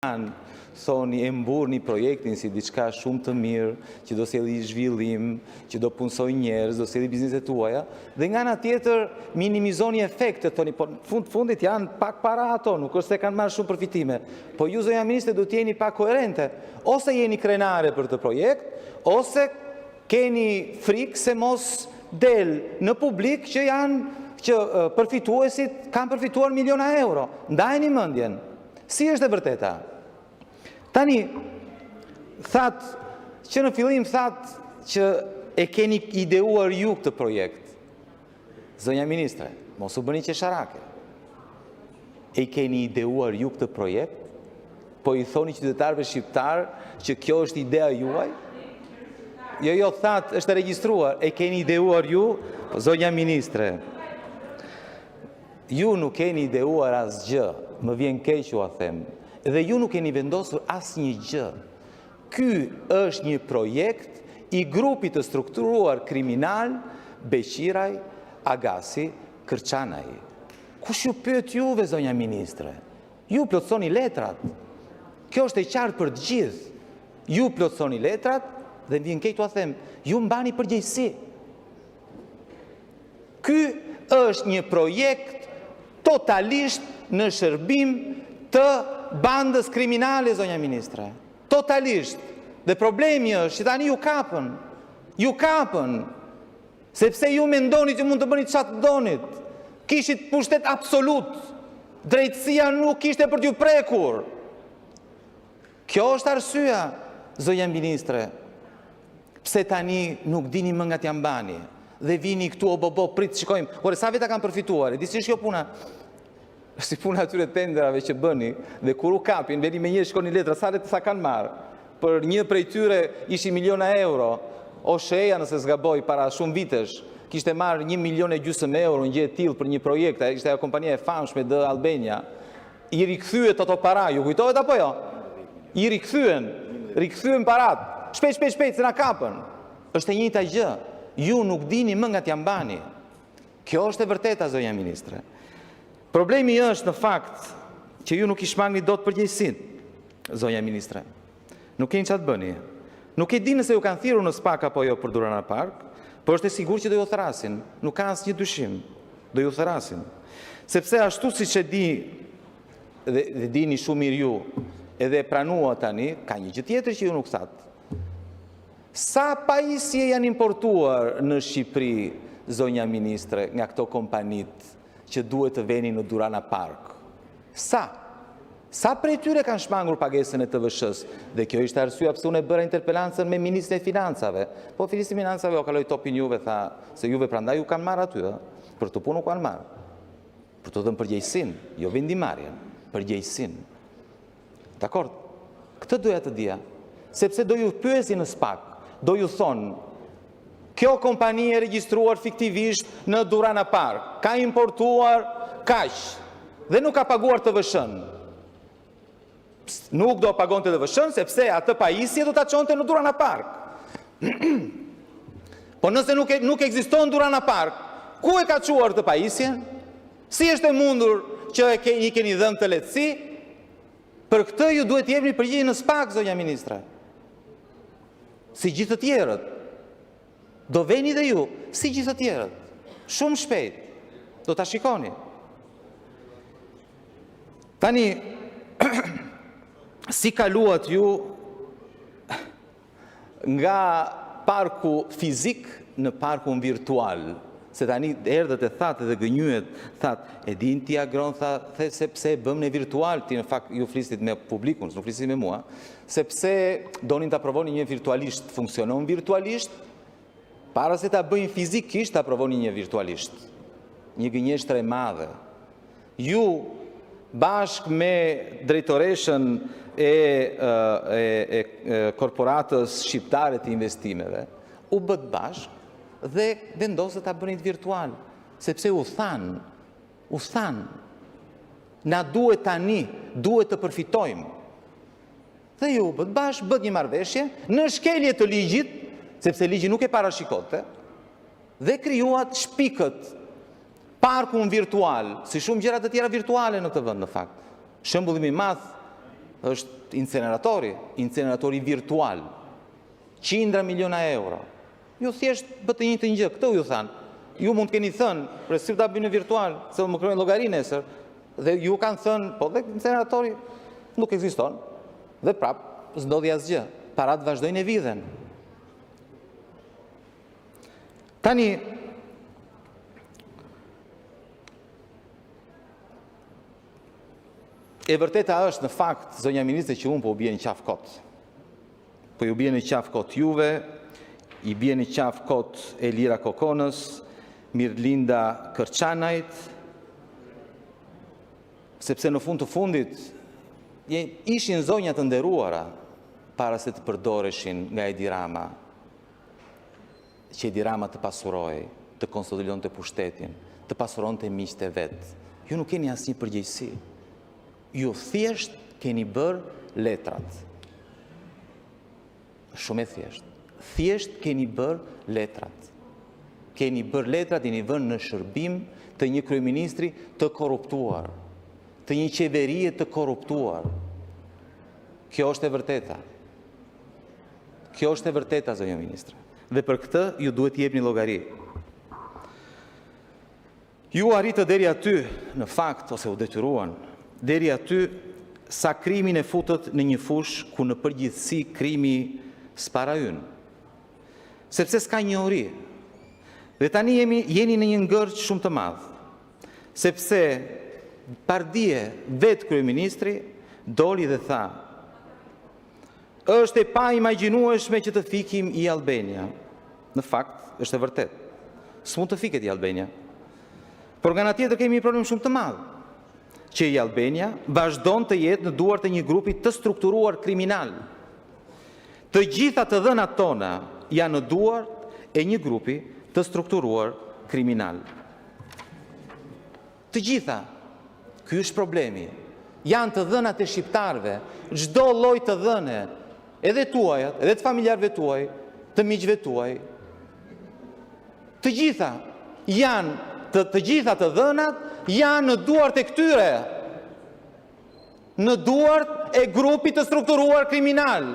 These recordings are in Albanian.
thoni e mburni projektin si diçka shumë të mirë, që do sjellë zhvillim, që do punsoj njerëz, do sjellë bizneset tuaja, dhe nga ana tjetër minimizoni efektet, thoni, po fundit janë pak para ato, nuk është se kanë marrë shumë përfitime. Po ju zonja ministre do të jeni pak koherente, ose jeni krenare për të projekt, ose keni frikë se mos del në publik që përfituesit kanë përfituar miliona euro. Ndajeni mendjen. Si është e vërteta? Tani, që në fillim që e keni ideuar ju këtë projekt. Zonja ministre, mos u bëni qesharake. E keni ideuar ju këtë projekt, po i thoni qytetarëve shqiptar që kjo është idea juaj? Jo, është regjistruar, e keni ideuar ju, zonja ministre. Ju nuk keni ideuar asgjë, më vjen keq u a them. Dhe ju nuk keni vendosur asnjë gjë. Ky është një projekt i grupit të strukturuar kriminal Beqiraj, Agasi, Kërçanaj. Kush ju pyet juve, zonja ministre? Ju plotësoni letrat. Kjo është e qartë për të gjithë. Ju plotësoni letrat dhe më vjen keq t'ua them, ju mbani përgjegjësi. Ky është një projekt totalisht në shërbim të bandës kriminale, zonja ministre. Totalisht. Dhe problemi është që tani ju kapën, sepse ju mendonit që mund të bënit çfarë donit. Kishit pushtet absolut. Drejtësia nuk ishte për t'ju prekur. Kjo është arsyeja, zonja ministre, pse tani nuk dini më nga t'ja mbani. Dhe vini këtu o bobo, prit, shikojmë. Ore, sa veta kanë përfituar? E disi shkjo puna? Si puna atyre tenderave që bëni, dhe kur u kapin, veni me një shkoni letra, sa kanë marë. Për një prej tyre ishi miliona euro, o sheja nëse zgaboj para shumë vitesh, kishte marë 1,5 milion euro në gjë e tillë për një projekt, ishte ajo kompania e famshme dhe Albania, i rikthyet ato para, ju kujtohet apo jo? I rikthyen parat, shpejt, se na kapën. Është e njëjta gjë, ju nuk dini më nga t'ja mbani. Kjo është e vërteta, zonja ministre. Problemi është në fakt që ju nuk i shmangni dot përgjegjësinë, zonja ministre. Nuk keni çfarë të bëni. Nuk e di nëse ju kanë thirrur në SPAK apo jo për Durrana Park, por është e sigurt që do ju thrasin. Nuk ka asnjë dyshim. Do ju thrasin. Sepse ashtu siç e di dhe dini shumë mirë ju, edhe pranua tani, ka një gjë tjetër që ju nuk thatë. Sa pajisje janë importuar në Shqipëri, zonja ministre, nga këto kompanit që duhet të veni në Durrana Park? Sa prej tyre kanë shmangur pagesën e TVSH-s? Dhe kjo ishte arsyeja pse unë e bëra interpelancën me Ministrin e Financave. Po Ministri i Financave o kaloi topin juve, tha se juve prandaj ju kanë marrë aty, për të punë nuk kanë marrë. Për të dhënë përgjegjësinë, jo vendimarrjen, përgjegjësinë. Dakor? Këtë doja të dija, sepse do ju pyesin në SPAK, do ju thonë, kjo kompani e regjistruar fiktivisht në Durrana Park, ka importuar kaq, dhe nuk ka paguar TVSH-n. Nuk do pagon të TVSH-n, sepse atë pajisje do ta çonte në Durrana Park. Po nëse nuk ekziston Durrana Park, ku e ka çuar të pajisjen? Si është e mundur që i keni dhënë të lehtësi? Për këtë ju duhet jepni përgjigje në SPAK, zonja ministre. Si gjithë të tjerët. Do veni dhe ju, si gjithë të tjerët. Shumë shpejt. Do ta shikoni. Tani, si kaluat ju nga parku fizik në parkun virtual? Se tani erdhët e thatë dhe gënyet, thatë, e din ti agron, thatë, sepse bëm në virtual, ti në fakt ju flistit me publikun, nuk flistit me mua, sepse donin të aprovoni një virtualisht, funksionon virtualisht, para se ta bëjnë fizikisht, ta aprovoni një virtualisht. Një gënjeshtër e madhe. Ju, bashk me drejtoreshën e korporatës shqiptare të investimeve, u bët bashk, dhe vendosët ta bënit virtual, sepse u thanë, na duhet tani, duhet të përfitojmë. Dhe ju bët bashkë, bët një marrëveshje, në shkelje të ligjit, sepse ligji nuk e parashikote, dhe krijuat shpikët, parkun virtual, si shumë gjëra të tjera virtuale në këtë vend në fakt. Shembullimi i madh është inceneratori virtual, 100 miliona euro. Ju thjesht bëtë një të një, këto ju thanë. Ju mund të keni thënë, për si ta bëjnë virtual, se më kërojnë llogari nesër, dhe ju kanë thënë, po dhe inceneratori nuk ekziston, dhe prapë s'ndodhi asgjë. Parat vazhdojnë e vidhen. Tani, e vërteta është në fakt, zonja ministre, që unë po u bie në qafë kot. Po ju bie në qafë kot juve, i bie në qafë kot Elira Kokonës, Mirlinda Kërçanajt, sepse në fund të fundit ishin zonja të nderuara para se të përdoreshin nga Edi Rama, që Edi Rama të pasuroj, të konsolidon të pushtetin, të pasuron të miqtë e vetë. Ju nuk keni asnjë përgjegjësi. Ju thjesht keni bërë letrat. Shumë e thjesht. Thjesht keni bërë letrat. Keni bërë letrat, jeni vënë në shërbim të një kryeministri të korruptuar, të një qeverie të korruptuar. Kjo është e vërteta. Kjo është e vërteta, zonja ministre. Dhe për këtë ju duhet t'jepni llogari. Ju arritët deri aty, në fakt, ose u detyruan, deri aty sa krimin e futët në një fush ku në përgjithësi krimi s'para ynë. Sepse s'ka njohuri. Dhe tani jeni në një ngërç shumë të madh. Sepse pardje vetë kryeministri doli dhe tha: është e pa imagjinueshme që të fikim i Albania. Në fakt, është e vërtet. S'mund të fiket i Albania. Por nga ana tjetër kemi një problem shumë të madh, që i Albania vazhdon të jetë në duart e një grupi të strukturuar kriminal. Të gjitha të dhënat tona janë në duart e një grupi të strukturuar kriminal. Të gjitha. Ky është problemi. Janë të dhënat e shqiptarëve, çdo lloj të dhëne, edhe tuajat, edhe të familjarëve tuaj, të miqve tuaj. Të gjitha janë, të gjitha të dhënat janë në duart e këtyre. Në duart e grupit të strukturuar kriminal.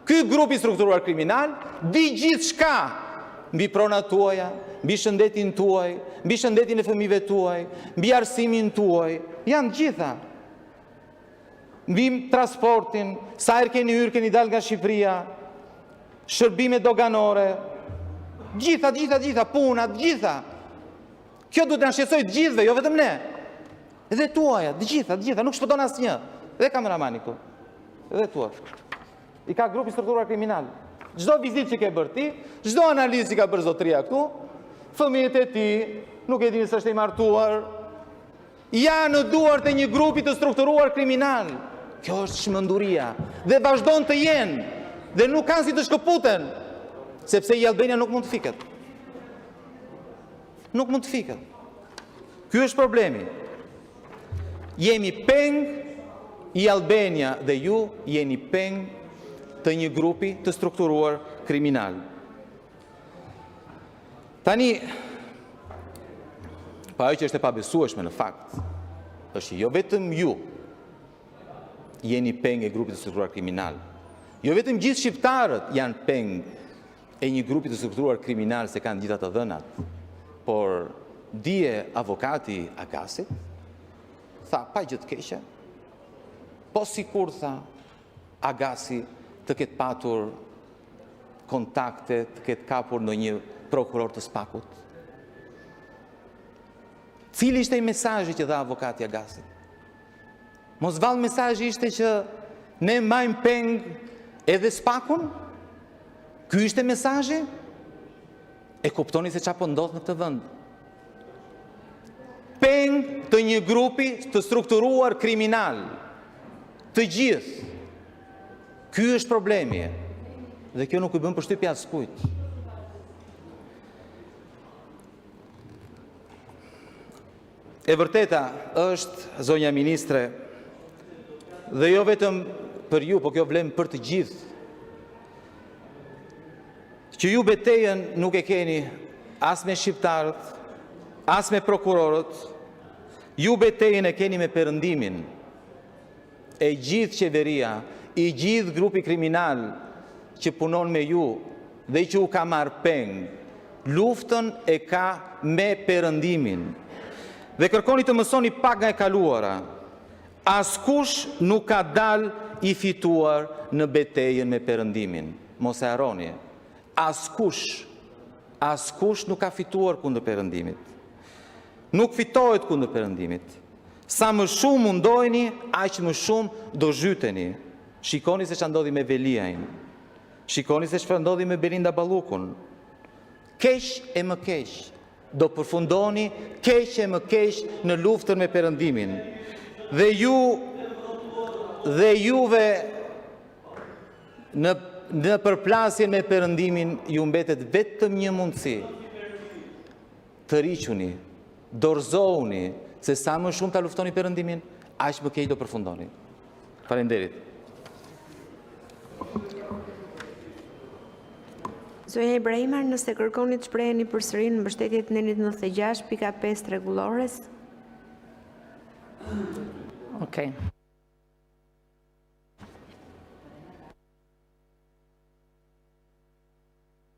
Ky grupi strukturuar kriminal di gjithçka mbi pronat tuaja, mbi shëndetin tuaj, mbi shëndetin e fëmijëve tuaj, mbi arsimin tuaj, janë gjitha. Mbi transportin, sa herë keni hyrë, keni dalë nga Shqipëria, shërbime doganore, gjitha, punat, gjitha. Kjo duhet të na shqetësojë të gjithëve, jo vetëm ne. Edhe tuaja, të gjitha, nuk shpëton asnjë. Dhe kameramani këtu, edhe tuaj. I ka grupi strukturuar kriminal. Çdo vizitë që ke bërë ti, çdo analizë që ka bërë zotëria këtu, fëmijët e ti, nuk e dini se është i martuar, janë në duart e një grupi të strukturuar kriminal. Kjo është shmënduria. Dhe vazhdon të jenë. Dhe nuk kanë si të shkëputen. Sepse i Albania nuk mund të fiket. Nuk mund të fiket. Ky është problemi. Jemi peng, i Albania dhe ju jeni peng të një grupi të strukturuar kriminal. Tani, pa ajo që është e pabesueshme në fakt, është jo vetëm ju jeni peng e grupit të strukturuar kriminal. Jo vetëm gjithë shqiptarët janë peng e një grupi të strukturuar kriminal se kanë gjitha të dhënat, por dije avokati Agasit, tha pa gjë të keqe, po sikur tha Agasi të ketë patur kontakte, të ketë kapur në një prokuror të spakut. Cili ishte i mesazhi që dha avokati Agasit? Mos vallë mesazhi ishte që ne majmë peng edhe spakun? Ky ishte mesazhi? E kuptoni se çfarë po ndodh në këtë vend. Peng të një grupi të strukturuar kriminal. Të gjithë. Ky është problemi. Dhe kjo nuk i bën përshtypje askujt. E vërteta është, zonja ministre, dhe jo vetëm për ju, po kjo vlen për të gjithë, që ju betejën nuk e keni as me shqiptarët, as me prokurorët, ju betejën e keni me Perëndimin. e gjithë qeveria, i gjithë grupi kriminal që punon me ju dhe që u ka marrë peng, luftën e ka me perëndimin. Dhe kërkoni të mësoni pak nga e kaluara. Askush nuk ka dal i fituar në betejën me perëndimin. Mos e harroni. Askush nuk ka fituar kundër perëndimit. Nuk fitohet kundër perëndimit. Sa më shumë mundojni, aq më shumë do zhyteni. Shikoni se ç'a ndodhi me Veliajn. Shikoni se çfarë ndodhi me Belinda Ballukun. Keq e më keq. Do përfundoni keq e më keq në luftën me perëndimin. Dhe juve në përplasjen me perëndimin ju mbetet vetëm një mundësi. Të riquni, dorëzohuni, se sa më shumë ta luftoni perëndimin, aq më keq do përfundoni. Faleminderit. Zonja Ibrahimar, nëse kërkoni të shpreheni përsëri në mbështetje të Nenit 96.5 rregullores. Okej.